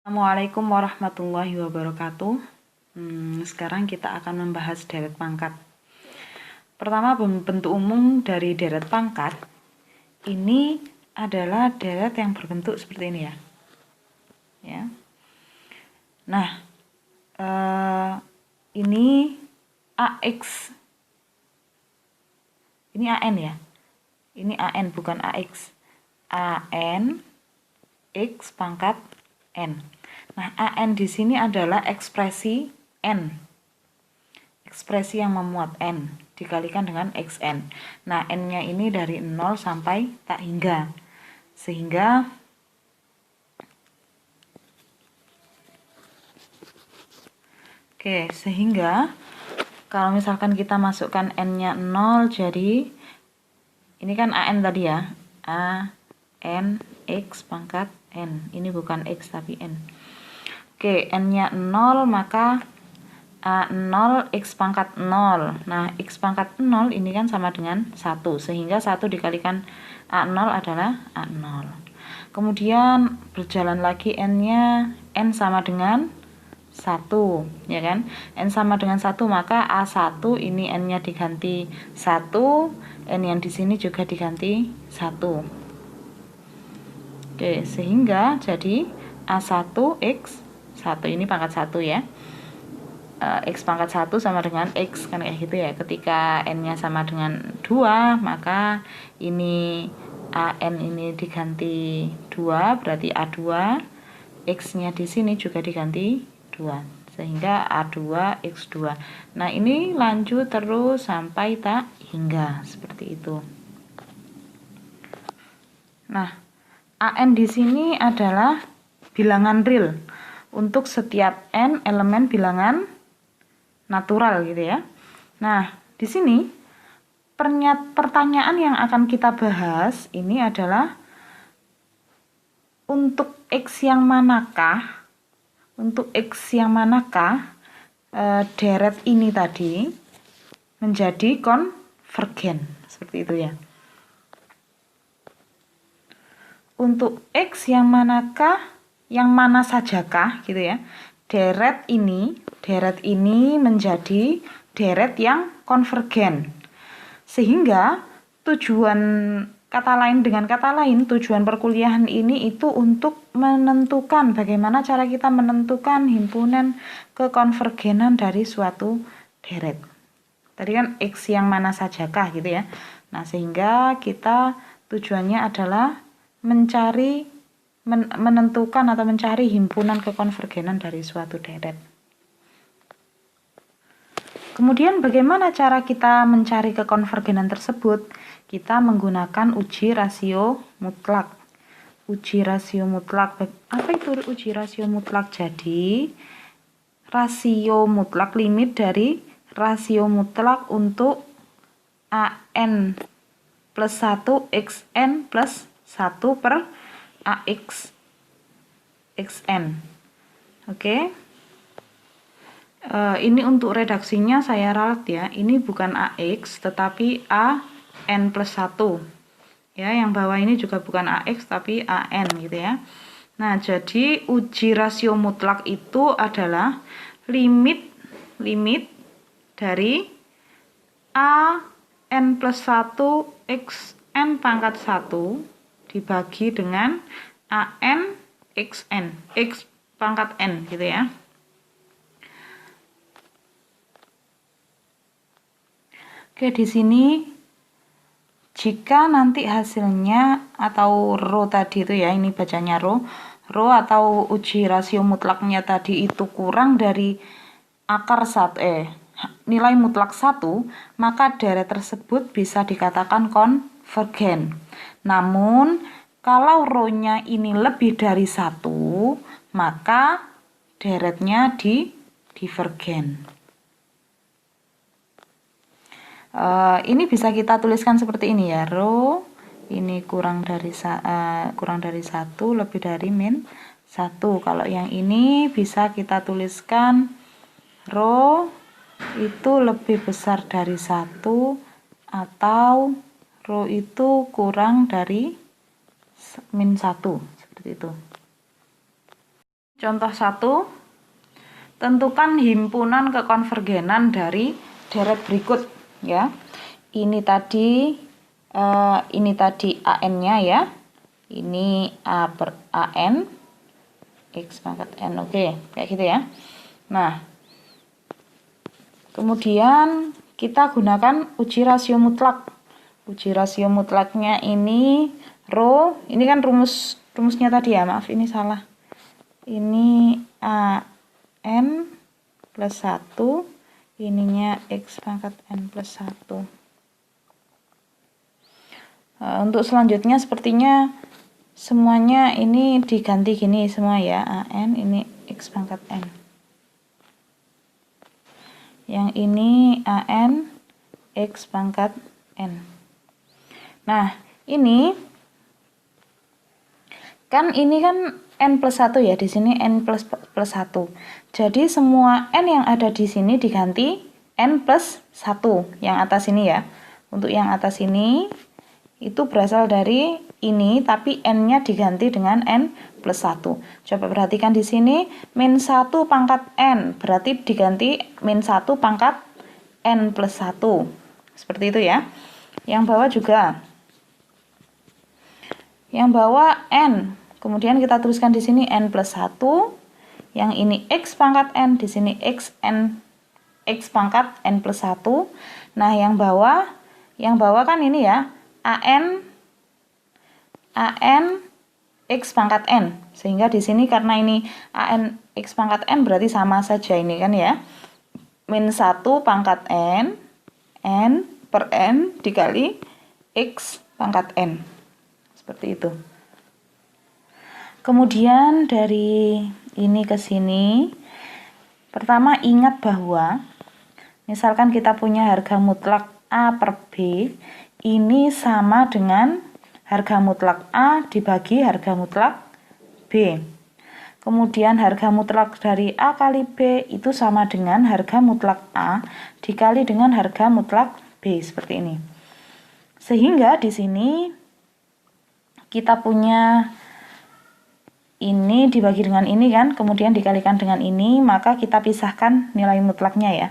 Assalamualaikum warahmatullahi wabarakatuh. Sekarang kita akan membahas deret pangkat. Pertama, bentuk umum dari deret pangkat ini adalah deret yang berbentuk seperti ini ya. Nah, ini AX, ini AN ya. Ini AN bukan AX. AN X pangkat N. Nah, AN di sini adalah ekspresi N. Ekspresi yang memuat N dikalikan dengan XN. Nah, N-nya ini dari 0 sampai tak hingga. Sehingga kalau misalkan kita masukkan N-nya 0, jadi ini kan AN tadi ya. AN X pangkat N. Ini bukan X tapi N. Oke, N-nya 0, maka A0 X pangkat 0. Nah, X pangkat 0 ini kan sama dengan 1. Sehingga 1 dikalikan A0 adalah A0. Kemudian berjalan lagi N-nya. N sama dengan 1. Ya kan? N sama dengan 1, maka A1 ini N-nya diganti 1. N yang di sini juga diganti 1. Oke, sehingga jadi A1 X 1, ini pangkat 1 ya. X pangkat 1 sama dengan X, kan kayak gitu ya. Ketika N-nya sama dengan 2, maka ini AN ini diganti 2, berarti A2. X-nya di sini juga diganti 2, sehingga A2 X2. Nah, ini lanjut terus sampai tak hingga, seperti itu. Nah, AN di sini adalah bilangan real untuk setiap N elemen bilangan natural gitu ya. Nah, di sini pertanyaan yang akan kita bahas ini adalah untuk X yang manakah deret ini tadi menjadi konvergen, seperti itu ya. Untuk X yang manakah, yang mana sajakah gitu ya, deret ini menjadi deret yang konvergen. Sehingga tujuan tujuan perkuliahan ini itu untuk menentukan bagaimana cara kita menentukan himpunan kekonvergenan dari suatu deret. Tadi kan X yang mana sajakah gitu ya. Nah, sehingga kita tujuannya adalah menentukan atau mencari himpunan kekonvergenan dari suatu deret. Kemudian bagaimana cara kita mencari kekonvergenan tersebut? Kita menggunakan uji rasio mutlak. Uji rasio mutlak. Apa itu uji rasio mutlak? Jadi rasio mutlak, limit dari rasio mutlak untuk AN plus 1 XN plus 1 per AX XN. Oke. Ini untuk redaksinya saya ralat ya. Ini bukan AX tetapi AN plus 1. Ya, yang bawah ini juga bukan AX tapi AN gitu ya. Nah, jadi uji rasio mutlak itu adalah limit dari AN plus 1 XN pangkat 1 dibagi dengan AN XN, X pangkat N gitu ya. Oke, di sini jika nanti hasilnya atau rho tadi itu ya, ini bacanya rho atau uji rasio mutlaknya tadi itu kurang dari akar 1 nilai mutlak 1, maka deret tersebut bisa dikatakan konvergen. Namun kalau rho-nya ini lebih dari 1, maka deretnya divergen. Ini bisa kita tuliskan seperti ini ya, rho ini kurang dari 1 lebih dari min 1. Kalau yang ini bisa kita tuliskan rho itu lebih besar dari 1 atau rho itu kurang dari min 1, seperti itu. Contoh 1, tentukan himpunan kekonvergenan dari deret berikut ya. Ini tadi AN-nya ya. Ini A per AN X pangkat N. Oke, kayak gitu ya. Nah, kemudian kita gunakan uji rasio mutlak. Uji rasio mutlaknya ini rho, ini kan rumusnya tadi ya, maaf ini salah. Ini AN plus 1, ininya X pangkat N plus 1. Untuk selanjutnya sepertinya semuanya ini diganti gini semua ya, AN ini X pangkat N. Yang ini AN X pangkat N. Nah, ini kan N plus 1 ya, di sini N plus 1. Jadi semua N yang ada di sini diganti N plus 1 yang atas ini ya. Untuk yang atas ini itu berasal dari ini, tapi N-nya diganti dengan N plus 1. Coba perhatikan di sini, min 1 pangkat N, berarti diganti min 1 pangkat N plus 1. Seperti itu ya. Yang bawah juga. Yang bawah N, kemudian kita tuliskan di sini N plus 1. Yang ini X pangkat N, di sini X pangkat N plus 1. Nah, yang bawah kan ini ya, AN X pangkat N. Sehingga di sini karena ini AN X pangkat N berarti sama saja ini kan ya. Min 1 pangkat N per N dikali X pangkat N. Seperti itu. Kemudian dari ini ke sini, pertama ingat bahwa misalkan kita punya harga mutlak A per B, ini sama dengan harga mutlak A dibagi harga mutlak B. Kemudian harga mutlak dari A kali B itu sama dengan harga mutlak A dikali dengan harga mutlak B, seperti ini. Sehingga di sini kita punya ini dibagi dengan ini kan, kemudian dikalikan dengan ini, maka kita pisahkan nilai mutlaknya ya.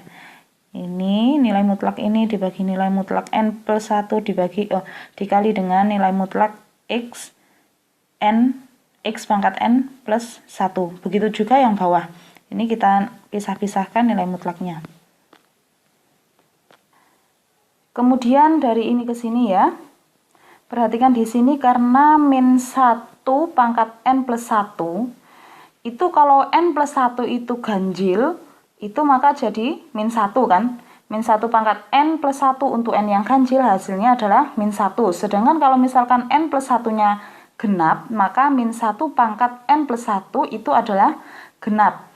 Ini nilai mutlak ini dibagi nilai mutlak N plus 1 dikali dengan nilai mutlak X pangkat N plus 1. Begitu juga yang bawah. Ini kita pisah-pisahkan nilai mutlaknya. Kemudian dari ini ke sini ya. Perhatikan di sini karena min 1 pangkat N plus 1, itu kalau N plus 1 itu ganjil, itu maka jadi min 1 kan. Min 1 pangkat N plus 1 untuk N yang ganjil hasilnya adalah min 1. Sedangkan kalau misalkan N plus 1-nya genap, maka min 1 pangkat N plus 1 itu adalah genap.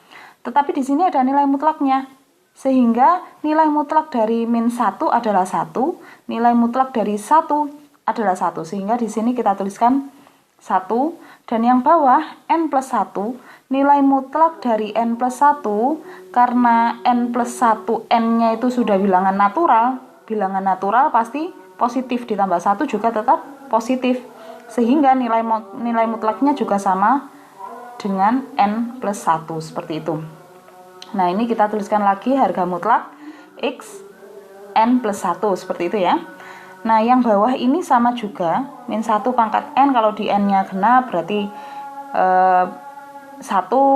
Tetapi di sini ada nilai mutlaknya. Sehingga nilai mutlak dari min 1 adalah 1, nilai mutlak dari 1 adalah 1. Sehingga di sini kita tuliskan 1, dan yang bawah N plus 1, nilai mutlak dari N plus 1, karena N plus 1 N-nya itu sudah bilangan natural pasti positif, ditambah 1 juga tetap positif. Sehingga nilai mutlaknya juga sama dengan N plus 1, seperti itu. Nah, ini kita tuliskan lagi harga mutlak X N plus 1, seperti itu ya. Nah, yang bawah ini sama juga, min 1 pangkat N, kalau di N-nya genap berarti 1,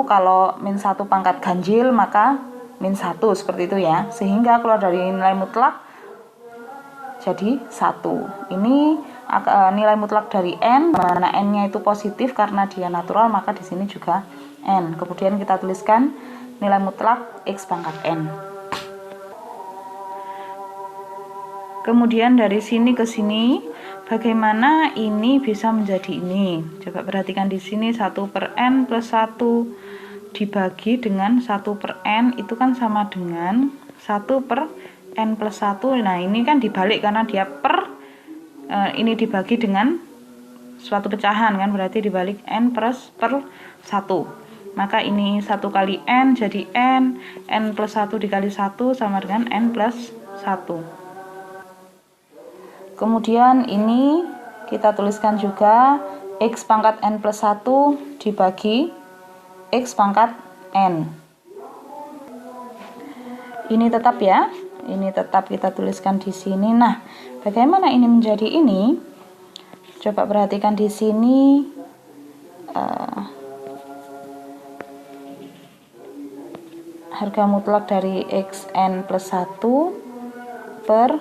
kalau min 1 pangkat ganjil maka min 1, seperti itu ya. Sehingga keluar dari nilai mutlak jadi 1. Ini nilai mutlak dari N, mana N-nya itu positif karena dia natural, maka di sini juga N. Kemudian kita tuliskan nilai mutlak X pangkat N. Kemudian dari sini ke sini, bagaimana ini bisa menjadi ini? Coba perhatikan di sini 1 per N plus 1 dibagi dengan 1 per N, itu kan sama dengan 1 per N plus 1. Nah, ini kan dibalik karena dia per, ini dibagi dengan suatu pecahan kan, berarti dibalik N per 1. Maka ini 1 kali N jadi N plus 1 dikali 1 sama dengan N plus 1. Kemudian ini kita tuliskan juga X pangkat N plus 1 dibagi X pangkat N. Ini tetap ya, ini tetap kita tuliskan di sini. Nah, bagaimana ini menjadi ini? Coba perhatikan di sini. Harga mutlak dari xn plus 1 per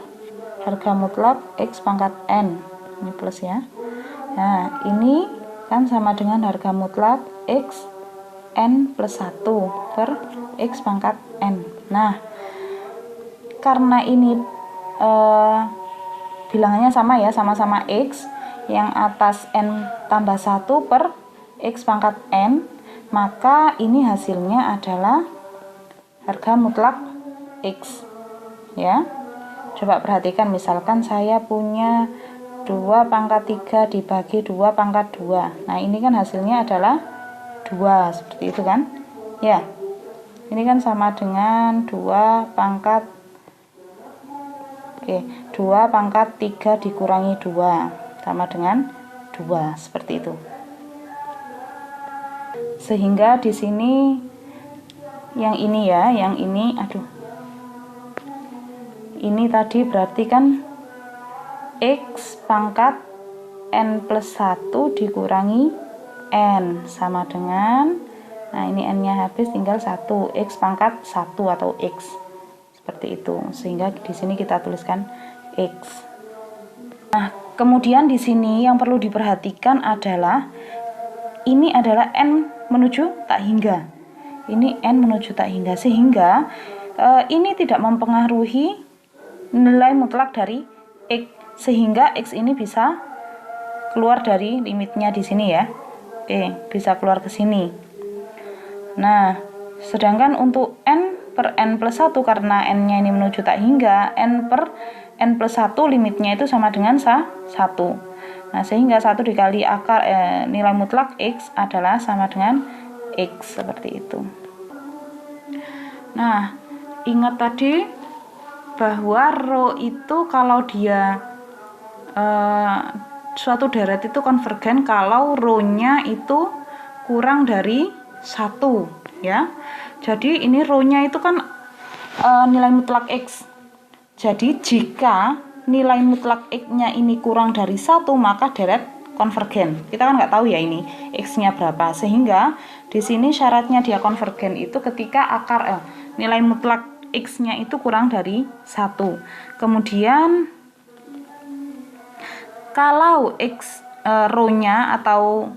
harga mutlak x pangkat n. Ini plus ya. Nah, ini kan sama dengan harga mutlak x n plus 1 per x pangkat n. Nah, karena ini bilangannya sama ya, sama-sama x, yang atas n tambah 1 per x pangkat n, maka ini hasilnya adalah harga mutlak x ya. Coba perhatikan, misalkan saya punya 2 pangkat 3 dibagi 2 pangkat 2. Nah, ini kan hasilnya adalah 2, seperti itu kan ya. Ini kan sama dengan 2 pangkat 2 pangkat 3 dikurangi 2 sama dengan 2, seperti itu. Sehingga di sini yang ini ya, yang ini, ini tadi berarti kan x pangkat n plus 1 dikurangi n sama dengan, nah ini n nya habis tinggal 1, x pangkat 1 atau x, seperti itu. Sehingga di sini kita tuliskan x. Nah, kemudian di sini yang perlu diperhatikan adalah ini adalah n menuju tak hingga. Ini n menuju tak hingga, sehingga ini tidak mempengaruhi nilai mutlak dari x, sehingga x ini bisa keluar dari limitnya di sini ya. Bisa keluar ke sini. Nah, sedangkan untuk n per n plus 1, karena n-nya ini menuju tak hingga, n per n plus 1 limitnya itu sama dengan 1. Nah, sehingga 1 dikali akar nilai mutlak x adalah sama dengan x, seperti itu. Nah, ingat tadi bahwa row itu kalau dia suatu deret itu konvergen kalau row-nya itu kurang dari 1 ya. Jadi ini row-nya itu kan nilai mutlak x. Jadi jika nilai mutlak x-nya ini kurang dari 1, maka deret konvergen. Kita kan nggak tahu ya ini x-nya berapa, sehingga di sini syaratnya dia konvergen itu ketika akar nilai mutlak x-nya itu kurang dari 1. Kemudian kalau x row-nya atau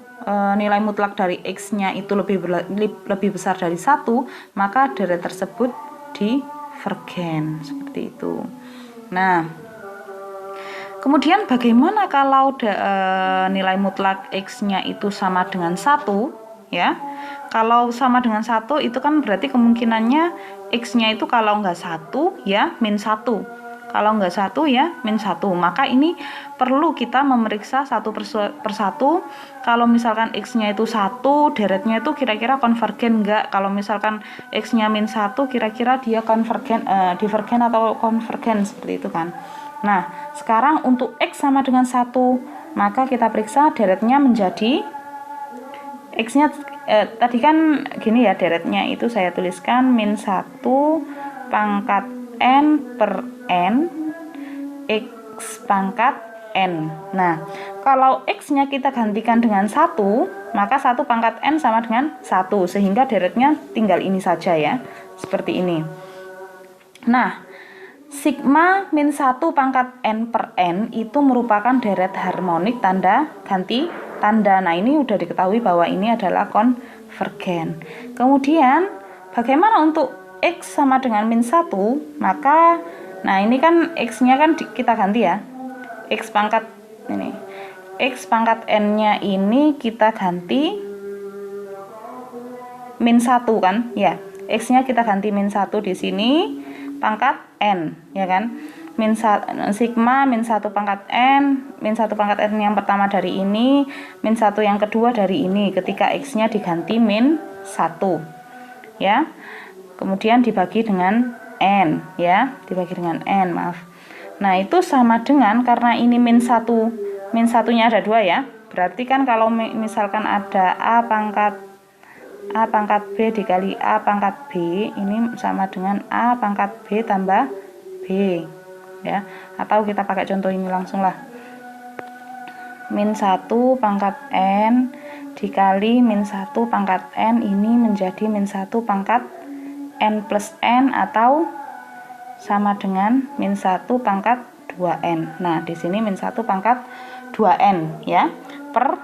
nilai mutlak dari x-nya itu lebih besar dari 1, maka deret tersebut divergen, seperti itu. Nah, kemudian bagaimana kalau nilai mutlak x-nya itu sama dengan 1 ya? Kalau sama dengan 1 itu kan berarti kemungkinannya x-nya itu kalau enggak 1 ya min 1. Kalau enggak 1 ya min 1. Maka ini perlu kita memeriksa satu per satu. Kalau misalkan x-nya itu 1, deretnya itu kira-kira konvergen enggak? Kalau misalkan x-nya min 1, kira-kira dia divergen atau konvergen, seperti itu kan. Nah, sekarang untuk x sama dengan 1, maka kita periksa deretnya menjadi x-nya tadi kan gini ya, deretnya itu saya tuliskan min 1 pangkat n per n x pangkat n. Nah, kalau x-nya kita gantikan dengan 1, maka 1 pangkat n sama dengan 1, sehingga deretnya tinggal ini saja ya, seperti ini. Nah, sigma min 1 pangkat n per n itu merupakan deret harmonik tanda ganti tanda. Nah, ini udah diketahui bahwa ini adalah konvergen. Kemudian bagaimana untuk x sama dengan min 1? Maka nah ini kan x-nya kan kita ganti ya. X pangkat ini. X pangkat n-nya ini kita ganti min 1 kan? Ya. X-nya kita ganti min 1 di sini pangkat n, ya kan? Sigma min 1 pangkat n, min 1 pangkat n yang pertama dari ini, min 1 yang kedua dari ini, ketika x-nya diganti min 1 ya. Kemudian dibagi dengan n ya, dibagi dengan n, maaf. Nah, itu sama dengan, karena ini min 1, min 1-nya ada 2 ya, berarti kan kalau misalkan ada a pangkat A pangkat B dikali A pangkat B ini sama dengan A pangkat B tambah B ya, atau kita pakai contoh ini langsung lah, min 1 pangkat N dikali min 1 pangkat N ini menjadi min 1 pangkat N plus N atau sama dengan min 1 pangkat 2N. Nah, di sini min 1 pangkat 2N ya, per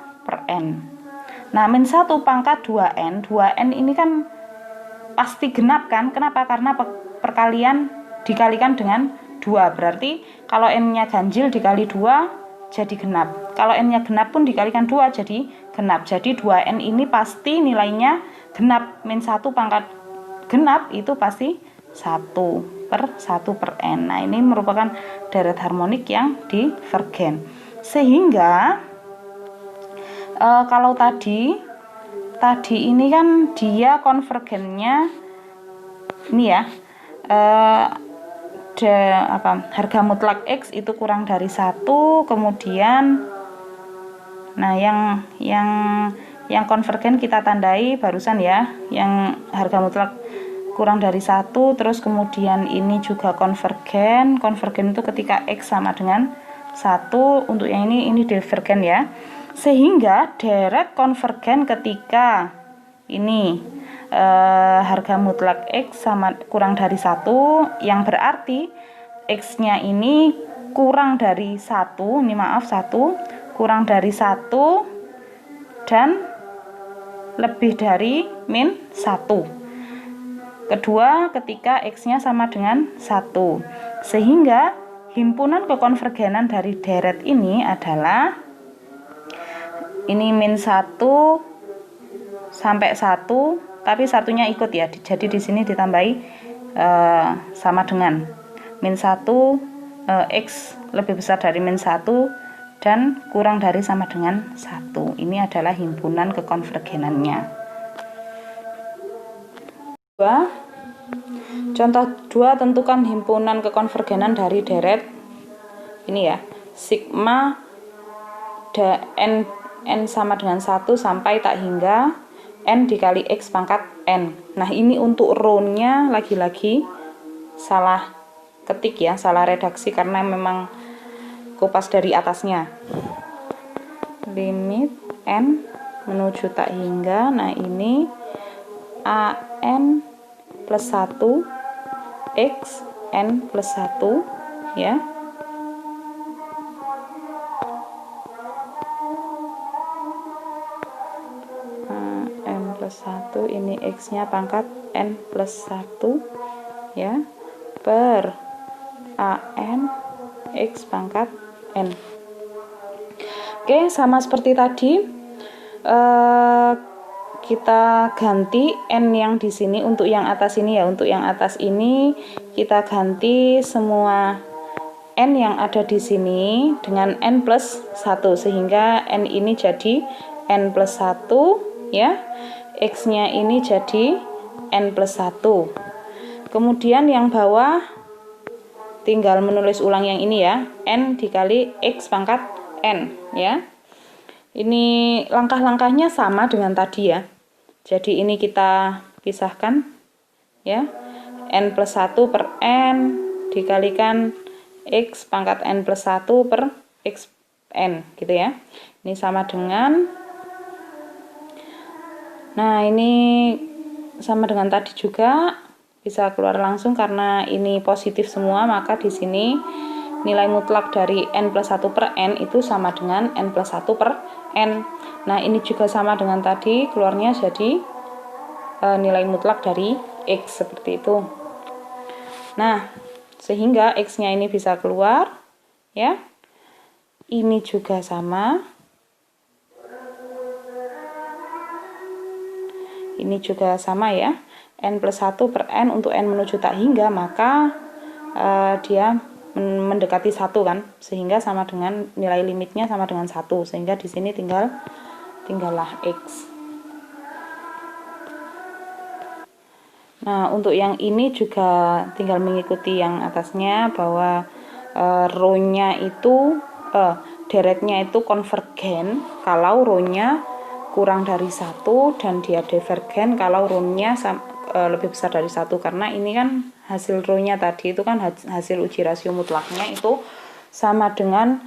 N. Nah, min 1 pangkat 2N, 2N ini kan pasti genap kan? Kenapa? Karena perkalian dikalikan dengan 2. Berarti kalau N-nya ganjil dikali 2 jadi genap. Kalau N-nya genap pun dikalikan 2 jadi genap. Jadi 2N ini pasti nilainya genap. Min 1 pangkat genap itu pasti 1 per N. Nah, ini merupakan deret harmonik yang divergen. Sehingga kalau tadi ini kan dia konvergennya ini ya, harga mutlak X itu kurang dari 1, kemudian nah yang konvergen kita tandai barusan ya, yang harga mutlak kurang dari 1, terus kemudian ini juga konvergen itu ketika X sama dengan 1, untuk yang ini divergen ya. Sehingga deret konvergen ketika ini harga mutlak X sama kurang dari 1, yang berarti X-nya ini kurang dari 1, ini maaf 1, kurang dari 1 dan lebih dari min 1. Kedua, ketika X-nya sama dengan 1. Sehingga himpunan kekonvergenan dari deret ini adalah ini min 1 sampai 1, tapi satunya ikut ya. Jadi di sini ditambahi sama dengan min 1, X lebih besar dari min 1 dan kurang dari sama dengan 1. Ini adalah himpunan kekonvergenannya. Contoh 2, tentukan himpunan kekonvergenan dari deret ini ya, sigma n sama dengan 1 sampai tak hingga n dikali X pangkat N. Nah, ini untuk rho-nya lagi-lagi salah ketik ya, salah redaksi karena memang kopas dari atasnya. Limit n menuju tak hingga, nah ini an plus 1 X n plus 1 ya. N plus 1 ini X-nya pangkat N plus 1 ya, per an X pangkat N. Oke, sama seperti tadi, kita ganti N yang di sini untuk yang atas ini ya. Untuk yang atas ini kita ganti semua N yang ada di sini dengan N plus 1 sehingga N ini jadi N plus 1 ya. X-nya ini jadi N plus 1. Kemudian yang bawah tinggal menulis ulang yang ini ya, N dikali X pangkat N ya. Ini langkah-langkahnya sama dengan tadi ya. Jadi ini kita pisahkan ya, N plus 1 per N dikalikan X pangkat N plus 1 per X N gitu ya. Ini sama dengan, nah ini sama dengan tadi juga, bisa keluar langsung karena ini positif semua, maka di sini nilai mutlak dari N plus 1 per N itu sama dengan N plus 1 per N. Nah, ini juga sama dengan tadi, keluarnya jadi nilai mutlak dari X seperti itu. Nah, sehingga X-nya ini bisa keluar ya. Ini juga sama. Ini juga sama ya. N plus 1 per N untuk N menuju tak hingga, maka dia mendekati 1 kan, sehingga sama dengan nilai limitnya sama dengan 1, sehingga di sini tinggallah X. Nah, untuk yang ini juga tinggal mengikuti yang atasnya, bahwa rho-nya itu deretnya itu konvergen kalau rho-nya kurang dari 1 dan dia divergen kalau rho-nya lebih besar dari 1, karena ini kan hasil rho-nya tadi itu kan hasil uji rasio mutlaknya itu sama dengan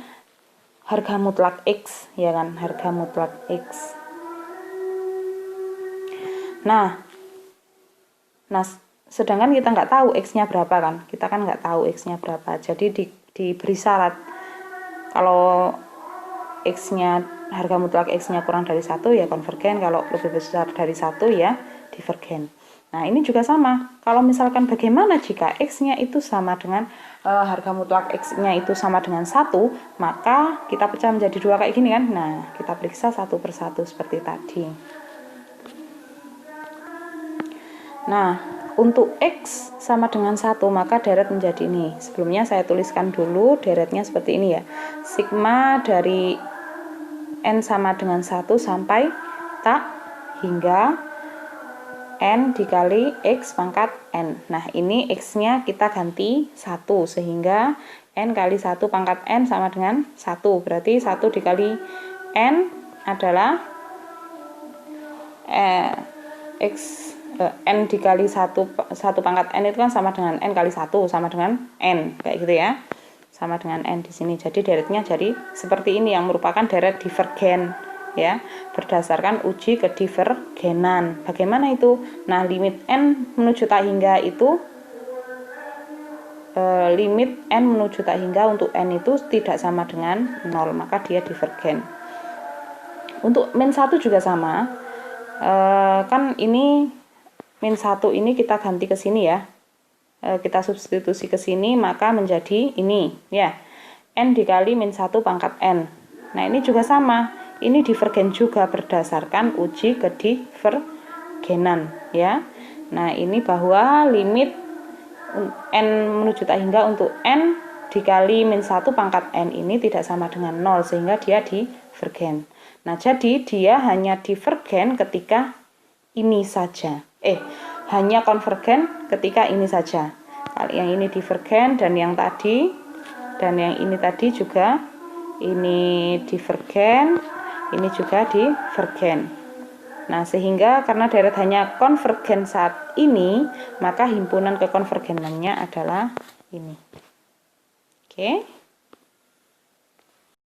harga mutlak X, ya kan, harga mutlak X. Nah sedangkan kita nggak tahu X-nya berapa kan, kita kan nggak tahu X-nya berapa, jadi diberi syarat kalau X-nya, harga mutlak X-nya kurang dari 1 ya konvergen, kalau lebih besar dari 1 ya divergen. Nah ini juga sama, kalau misalkan bagaimana jika X-nya itu sama dengan harga mutlak X-nya itu sama dengan 1, maka kita pecah menjadi 2 kayak gini kan. Nah kita periksa satu persatu seperti tadi. Nah untuk X sama dengan 1 maka deret menjadi ini. Sebelumnya saya tuliskan dulu deretnya seperti ini ya, sigma dari N sama dengan 1 sampai K hingga N dikali X pangkat N. Nah ini X-nya kita ganti 1 sehingga N kali 1 pangkat N sama dengan 1. Berarti 1 dikali N adalah N dikali 1 pangkat N itu kan sama dengan N kali 1 sama dengan N, kayak gitu ya, sama dengan N di sini. Jadi deretnya jadi seperti ini yang merupakan deret divergen ya, berdasarkan uji kedivergenan. Bagaimana itu? Nah limit N menuju tak hingga itu limit N menuju tak hingga untuk N itu tidak sama dengan 0, maka dia divergen. Untuk min 1 juga sama, kan ini min 1 ini kita ganti ke sini ya, kita substitusi ke sini maka menjadi ini ya, N dikali min 1 pangkat N. Nah ini juga sama, ini divergen juga berdasarkan uji kedivergenan ya. Nah ini bahwa limit N menuju tak hingga untuk N dikali min 1 pangkat N ini tidak sama dengan 0 sehingga dia divergen. Nah jadi dia hanya divergen ketika ini saja, hanya konvergen ketika ini saja. Yang ini divergen dan yang ini tadi juga ini divergen, ini juga divergen. Nah sehingga karena deret hanya konvergen saat ini, maka himpunan kekonvergenannya adalah ini. Oke.